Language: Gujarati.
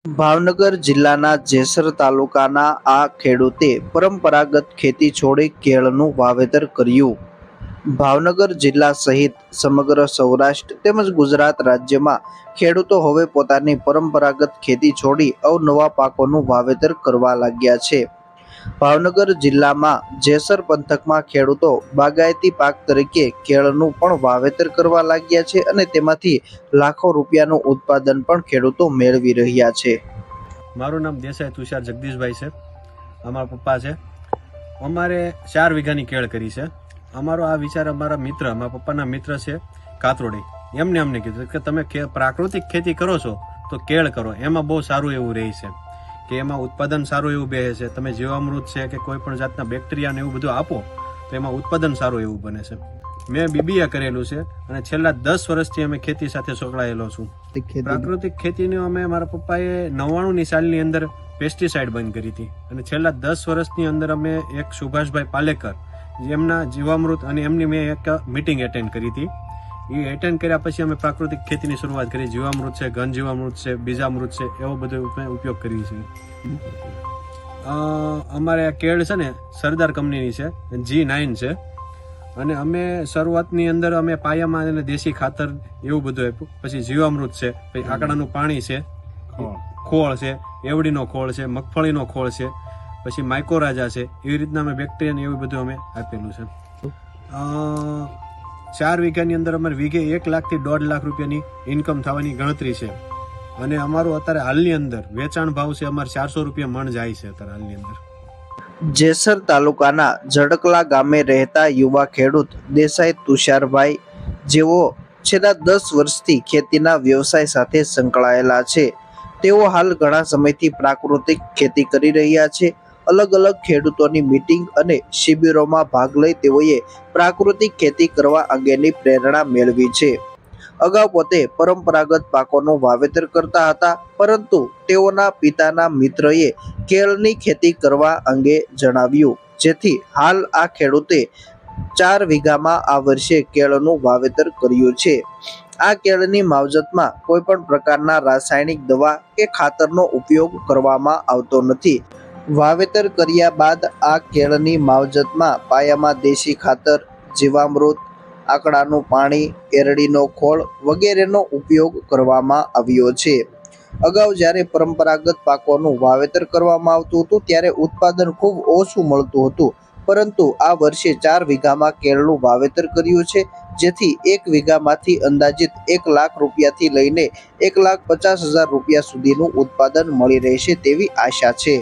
ભાવનગર જિલ્લાના જેસર તાલુકાના આ ખેડૂતે પરંપરાગત ખેતી છોડી કેળનું વાવેતર કર્યું. ભાવનગર જિલ્લા સહિત સમગ્ર સૌરાષ્ટ્ર તેમજ ગુજરાત રાજ્યમાં ખેડૂતો હવે પોતાની પરંપરાગત ખેતી છોડી અવનવા પાકોનું વાવેતર કરવા લાગ્યા છે. ભાવનગર જિલ્લામાં જેસર પંથકમાં ખેડૂતો બાગાયતી પાક તરીકે કેળનું પણ વાવેતર કરવા લાગ્યા છે અને તેમાંથી લાખો રૂપિયાનું ઉત્પાદન પણ ખેડૂતો મેળવી રહ્યા છે. મારું નામ દેસાઈ તુષાર જગદીશભાઈ છે. અમારા પપ્પા છે. અમારે 4 વીઘાની કેળ કરી છે. અમારો આ વિચાર અમારા પપ્પાના મિત્ર છે કાતરોડી, એમને અમને કીધું કે તમે પ્રાકૃતિક ખેતી કરો છો તો કેળ કરો, એમાં બહુ સારું એવું રહે છે કે એમાં ઉત્પાદન સારું એવું બે છે. તમે જીવામૃત છે કે કોઈ પણ જાતના બેક્ટેરિયા ને એવું બધું આપો તો એમાં ઉત્પાદન સારું એવું બને છે. મેં BBA કરેલું છે અને છેલ્લા 10 વર્ષથી અમે ખેતી સાથે સંકળાયેલો છું. પ્રાકૃતિક ખેતીને અમે મારા પપ્પાએ 99ની સાલની અંદર પેસ્ટિસાઇડ બંધ કરી હતી અને છેલ્લા 10 વર્ષની અંદર અમે એક સુભાષભાઈ પાલેકર એમના જીવામૃત અને એમની મેં એક મીટિંગ એટેન્ડ કરી હતી. એ એટેન્ડ કર્યા પછી અમે પ્રાકૃતિક ખેતીની શરૂઆત કરી. જીવામૃત છે, ઘન જીવામૃત છે, બીજામૃત છે, એવો બધો ઉપયોગ કરીએ છીએ. અમારે આ કેળ છે ને સરદાર કંપનીની છે, G9 છે અને અમે શરૂઆતની અંદર અમે પાયામાં અને દેશી ખાતર એવું બધું આપ્યું. પછી જીવામૃત છે, પછી આકડાનું પાણી છે, ખોળ છે, એવડીનો ખોળ છે, મગફળીનો ખોળ છે, પછી માઇકોરાજા છે, એવી રીતના અમે બેક્ટેરિયા એવું બધું અમે આપેલું છે. 4 વીઘાની અંદર અમારે વીઘે 1 લાખથી 1.5 લાખ રૂપિયાની ઇન્કમ થવાની ગણતરી છે અને અમારું અત્યારે હાલની અંદર વેચાણ ભાવ છે અમારે 400 રૂપિયા મણ જાય છે અત્યારે હાલની અંદર. જેસર તાલુકાના ઝડકલા ગામે રહેતા યુવા ખેડૂત દેસાઈ તુષારભાઈ, જેઓ છેલ્લા 10 વર્ષથી ખેતીના વ્યવસાય સાથે સંકળાયેલા છે, તેઓ હાલ ઘણા સમયથી પ્રાકૃતિક ખેતી કરી રહ્યા છે. અલગ અલગ ખેડૂતોની મીટિંગ અને શિબિરોમાં ભાગ લઈ તેઓએ પ્રાકૃતિક ખેતી કરવા અંગેની પ્રેરણા મેળવી છે. અગાઉ પોતે પરંપરાગત પાકોનું વાવેતર કરતા હતા, પરંતુ તેઓના પિતાના મિત્રએ કેળની ખેતી કરવા અંગે જણાવ્યું, જેથી હાલ આ ખેડૂતે 4 વીઘામાં આ વર્ષે કેળનું વાવેતર કર્યું છે. આ કેળની માવજતમાં કોઈ પણ પ્રકારના રાસાયણિક દવા કે ખાતરનો ઉપયોગ કરવામાં આવતો નથી. વાવેતર કર્યા બાદ આ કેળની માવજતમાં પાયામાં દેશી ખાતર, જીવામૃત, આકડાનું પાણી, એરડીનો ખોળ વગેરેનો ઉપયોગ કરવામાં આવ્યો છે. અગાઉ જ્યારે પરંપરાગત પાકોનું વાવેતર કરવામાં આવતું હતું ત્યારે ઉત્પાદન ખૂબ ઓછું મળતું હતું, પરંતુ આ વર્ષે 4 વીઘામાં કેળનું વાવેતર કર્યું છે, જેથી 1 વીઘામાંથી અંદાજિત 1 લાખ રૂપિયાથી લઈને 1,50,000 રૂપિયા સુધીનું ઉત્પાદન મળી રહેશે તેવી આશા છે.